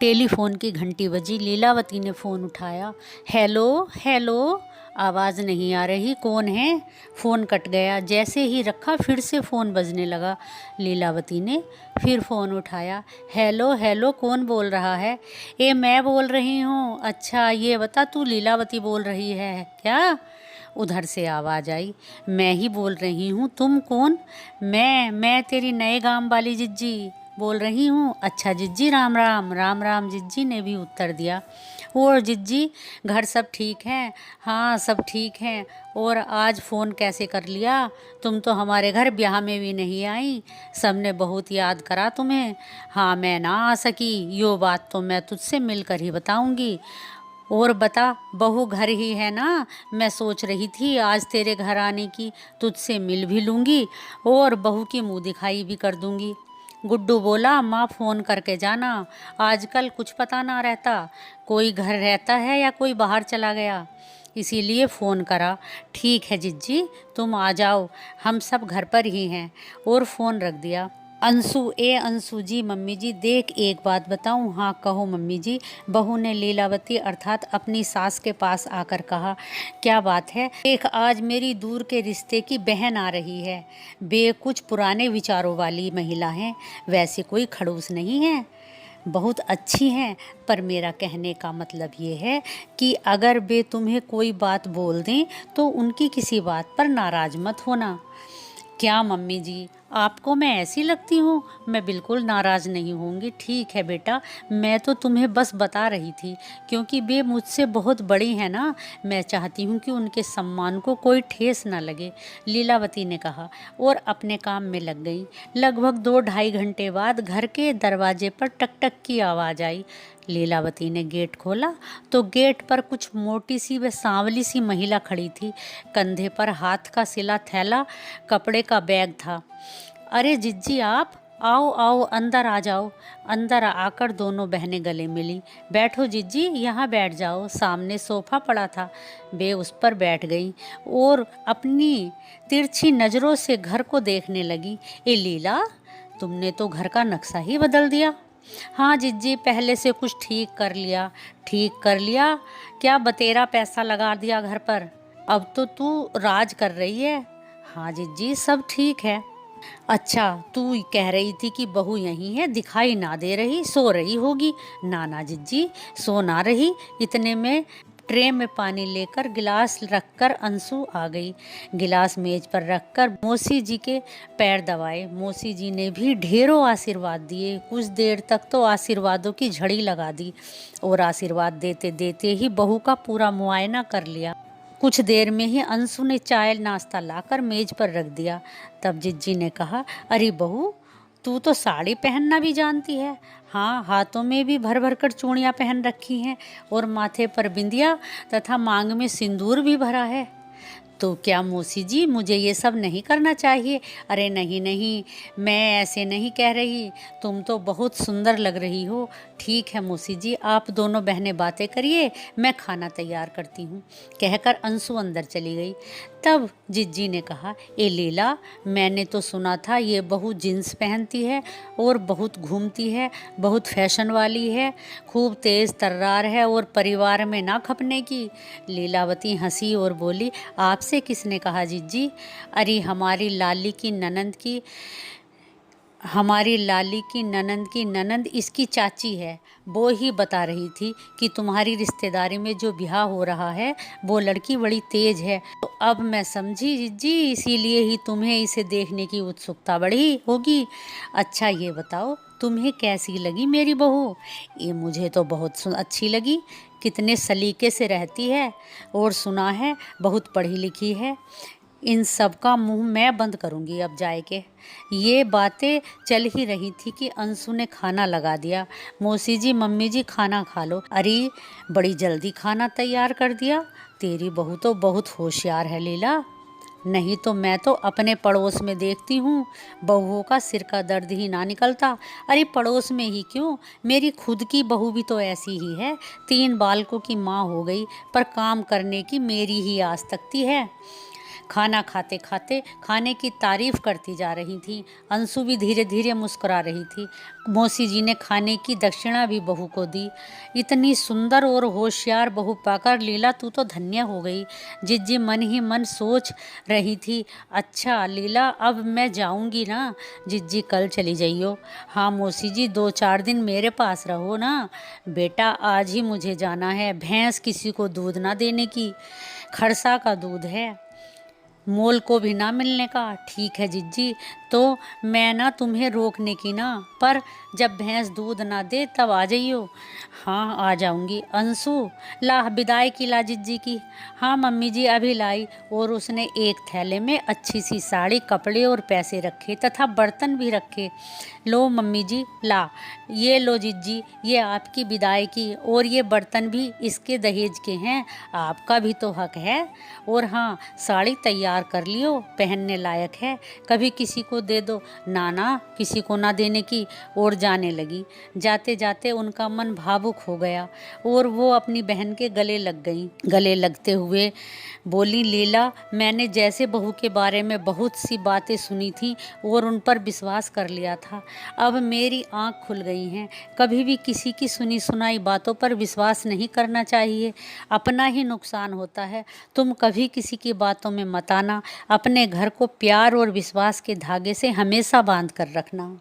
Telephone की घंटी बजी। लीलावती ने फ़ोन उठाया। हेलो हेलो, आवाज़ नहीं आ रही, कौन है? फ़ोन कट गया। जैसे ही रखा फिर से फ़ोन बजने लगा। लीलावती ने फिर फ़ोन उठाया। हेलो हेलो, कौन बोल रहा है? ए, मैं बोल रही हूँ। अच्छा ये बता, तू लीलावती बोल रही है क्या? उधर से आवाज़ आई। मैं ही बोल रही हूँ, तुम कौन? मैं तेरी नए गांव वाली जिज्जी बोल रही हूँ। अच्छा जिज्जी, राम राम। राम राम, जिज्जी ने भी उत्तर दिया। और जिज्जी, घर सब ठीक हैं? हाँ सब ठीक हैं। और आज फ़ोन कैसे कर लिया? तुम तो हमारे घर ब्याह में भी नहीं आई। सबने बहुत याद करा तुम्हें। हाँ मैं ना आ सकी, यो बात तो मैं तुझसे मिलकर ही बताऊंगी। और बता, बहू घर ही है ना? मैं सोच रही थी आज तेरे घर आने की, तुझसे मिल भी लूँगी और बहू की मुँह दिखाई भी कर दूँगी। गुड्डू बोला, माँ फ़ोन करके जाना, आजकल कुछ पता ना रहता, कोई घर रहता है या कोई बाहर चला गया, इसीलिए फ़ोन करा। ठीक है जिज्जी, तुम आ जाओ, हम सब घर पर ही हैं। और फ़ोन रख दिया। अंशु, ए अंशु जी, मम्मी जी देख एक बात बताऊं? हाँ कहो मम्मी जी। बहू ने लीलावती अर्थात अपनी सास के पास आकर कहा। क्या बात है? देख, आज मेरी दूर के रिश्ते की बहन आ रही है। बे कुछ पुराने विचारों वाली महिला है, वैसे कोई खड़ूस नहीं है, बहुत अच्छी हैं। पर मेरा कहने का मतलब ये है कि अगर वे तुम्हें कोई बात बोल दें तो उनकी किसी बात पर नाराज़ मत होना। क्या मम्मी जी, आपको मैं ऐसी लगती हूँ? मैं बिल्कुल नाराज़ नहीं होंगी। ठीक है बेटा, मैं तो तुम्हें बस बता रही थी क्योंकि वे मुझसे बहुत बड़ी हैं ना, मैं चाहती हूँ कि उनके सम्मान को कोई ठेस ना लगे, लीलावती ने कहा और अपने काम में लग गई। लगभग 2-2.5 घंटे बाद घर के दरवाजे पर टक टक की आवाज़ आई। लीलावती ने गेट खोला तो गेट पर कुछ मोटी सी व सांवली सी महिला खड़ी थी। कंधे पर हाथ का सिला थैला, कपड़े का बैग था। अरे जिज्जी, आप आओ आओ, अंदर आ जाओ। अंदर आकर दोनों बहनें गले मिली। बैठो जिज्जी, यहाँ बैठ जाओ। सामने सोफा पड़ा था, वे उस पर बैठ गई और अपनी तिरछी नज़रों से घर को देखने लगी। ए लीला, तुमने तो घर का नक्शा ही बदल दिया। हाँ जिज्जी, पहले से कुछ ठीक कर लिया। ठीक कर लिया? क्या बतेरा पैसा लगा दिया घर पर? अब तो तू राज कर रही है। हाँ जिज्जी, सब ठीक है। अच्छा, तू कह रही थी कि बहू यहीं है, दिखाई ना दे रही, सो रही होगी। ना ना जिज्जी, सो ना रही। इतने में ट्रे में पानी लेकर गिलास रखकर अंशु आ गई। गिलास मेज पर रखकर मौसी जी के पैर दबाए। मौसी जी ने भी ढेरों आशीर्वाद दिए। कुछ देर तक तो आशीर्वादों की झड़ी लगा दी और आशीर्वाद देते देते ही बहू का पूरा मुआयना कर लिया। कुछ देर में ही अंशु ने चाय नाश्ता लाकर मेज पर रख दिया। तब जिज्जी ने कहा, अरे बहू, तू तो साड़ी पहनना भी जानती है। हाँ, हाथों में भी भर भर कर चूड़ियाँ पहन रखी हैं और माथे पर बिंदिया तथा मांग में सिंदूर भी भरा है। तो क्या मौसी जी, मुझे ये सब नहीं करना चाहिए? अरे नहीं नहीं, मैं ऐसे नहीं कह रही, तुम तो बहुत सुंदर लग रही हो। ठीक है मौसी जी, आप दोनों बहनें बातें करिए, मैं खाना तैयार करती हूँ, कहकर अंशु अंदर चली गई। तब जिज्जी ने कहा, ए लीला, मैंने तो सुना था ये बहू जींस पहनती है और बहुत घूमती है, बहुत फैशन वाली है, खूब तेज़ तर्रार है और परिवार में ना खपने की। लीलावती हंसी और बोली, आपसे किसने कहा जिज्जी? अरे हमारी लाली की ननंद इसकी चाची है, वो ही बता रही थी कि तुम्हारी रिश्तेदारी में जो ब्याह हो रहा है वो लड़की बड़ी तेज है। तो अब मैं समझी जिज्जी, इसीलिए ही तुम्हें इसे देखने की उत्सुकता बढ़ी होगी। अच्छा ये बताओ, तुम्हें कैसी लगी मेरी बहू? ये मुझे तो बहुत अच्छी लगी। कितने सलीके से रहती है और सुना है बहुत पढ़ी लिखी है। इन सब का मुंह मैं बंद करूंगी अब जाए के। ये बातें चल ही रही थी कि अंशु ने खाना लगा दिया। मौसी जी, मम्मी जी, खाना खा लो। अरे बड़ी जल्दी खाना तैयार कर दिया। तेरी बहू तो बहुत होशियार है लीला, नहीं तो मैं तो अपने पड़ोस में देखती हूँ, बहुओं का सिर का दर्द ही ना निकलता। अरे पड़ोस में ही क्यों, मेरी खुद की बहू भी तो ऐसी ही है, 3 बालकों की माँ हो गई पर काम करने की मेरी ही आस तकती है। खाना खाते खाते खाने की तारीफ करती जा रही थी। अंशु भी धीरे धीरे मुस्कुरा रही थी। मौसी जी ने खाने की दक्षिणा भी बहू को दी। इतनी सुंदर और होशियार बहू पाकर लीला तू तो धन्य हो गई। जिज्जी मन ही मन सोच रही थी। अच्छा लीला अब मैं जाऊंगी ना। जिज्जी कल चली जाइयो। हाँ मौसी जी 2-4 दिन मेरे पास रहो ना। बेटा आज ही मुझे जाना है। भैंस किसी को दूध ना देने की, खरसा का दूध है, मोल को भी ना मिलने का। ठीक है जिज्जी, तो मैं ना तुम्हें रोकने की ना, पर जब भैंस दूध ना दे तब आ जाइयो। हाँ आ जाऊंगी। अंशु ला विदाई की ला जिज्जी की। हाँ मम्मी जी अभी लाई। और उसने एक थैले में अच्छी सी साड़ी, कपड़े और पैसे रखे तथा बर्तन भी रखे। लो मम्मी जी ला, ये लो जिज्जी, ये आपकी विदाई की, और ये बर्तन भी इसके दहेज के हैं, आपका भी तो हक है। और हाँ साड़ी तैयार कर लियो, पहनने लायक है, कभी किसी को दे दो। नाना किसी को ना देने की। और जाने लगी। जाते जाते उनका मन भावुक हो गया और वो अपनी बहन के गले लग गई। गले लगते हुए बोली लीला मैंने जैसे बहू के बारे में बहुत सी बातें सुनी थी और उन पर विश्वास कर लिया था। अब मेरी आंख खुल गई हैं। कभी भी किसी की सुनी सुनाई बातों पर विश्वास नहीं करना चाहिए, अपना ही नुकसान होता है। तुम कभी किसी की बातों में मत आना। अपने घर को प्यार और विश्वास के धागे से हमेशा बांध कर रखना।